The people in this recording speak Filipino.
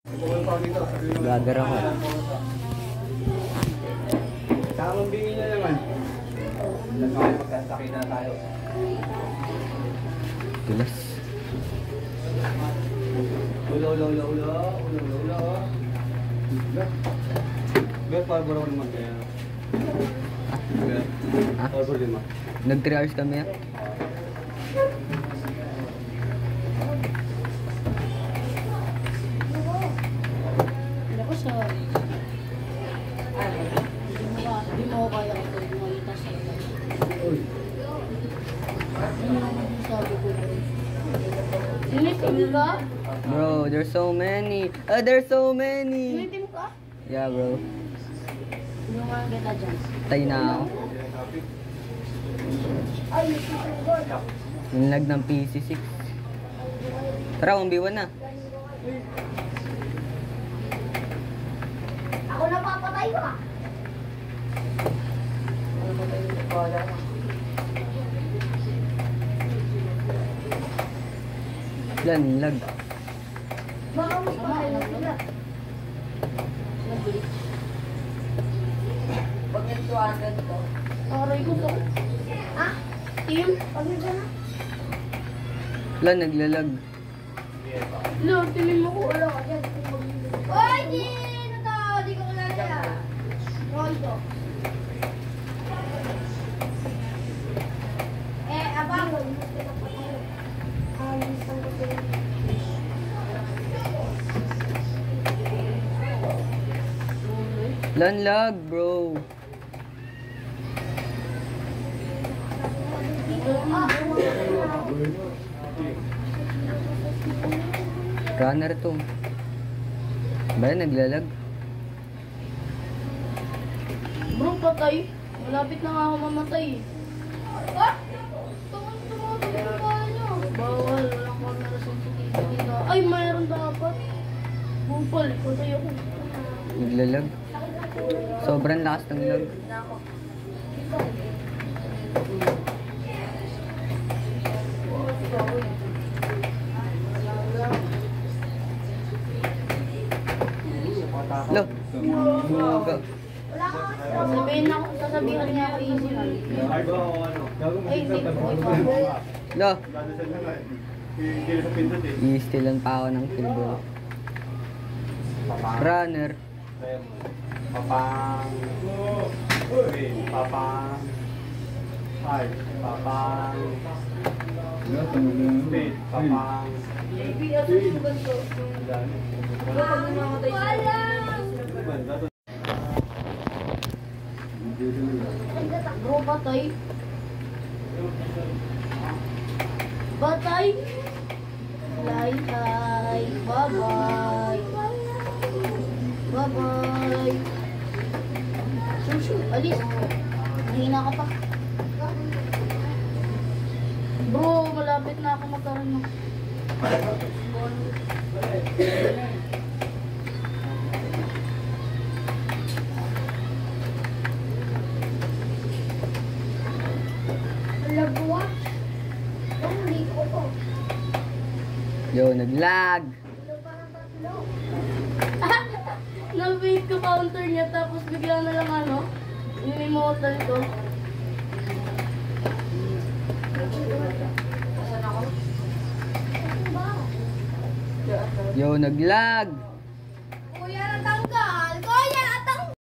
Vlogger ako. Tamang bingin na naman. Magkasakit na tayo. Tulas. Ulo. Bet, parbor ako naman kaya. Bet, parbor din ma. Nag 3 hours kami. Ako sa... Di mo kaya ito. Malita sa ito. Sabi ko. Sinitim ka? Bro, there's so many. There's so many. Sinitim ka? Yeah, bro. Yung mga kita dyan. Tay na ako. Nilag ng PC6. Tara, 1v1 na. Ako napapatay ka. Yan, nilag. Baka mas mahal sila. Pag nito agad ko. Aray ko to. Ha? Team? Pag nito na? Wala, naglalag. Lo, tingin mo ko. Wala ka dyan. Oy, di! Ano to? Di ko kilala yan. Ronto. Abang. Lanlag, bro. Runner to. Ba, naglalag? Bro, patay. Malapit na nga ako mamatay. Ah! Bawal. Walang camera sensitivity. Ay, mayroon dapat. Bupal. Patay ako. Naglalag. Sobrang lakas ng lag. Lo. Sasabihan niya ako easy. Ay, hindi ko ito. Lo. I-stealan pa ako ng kill, bro. Runner. Papang. Papang. Ay, papang. Wait, papang. Baby, asa yung ganito? Kapag namamatay siya. Bro, patay. Batay. Bye-bye. Bye-bye. Bye-bye. Susu, alis. Mahina ka pa. Bro, malapit na ako magkaroon ng... Lagwa? Hindi ko po. Yo, naglag. Na-wait ko counter niya tapos bigla na lang ano, inimortal ko. Yo, naglag.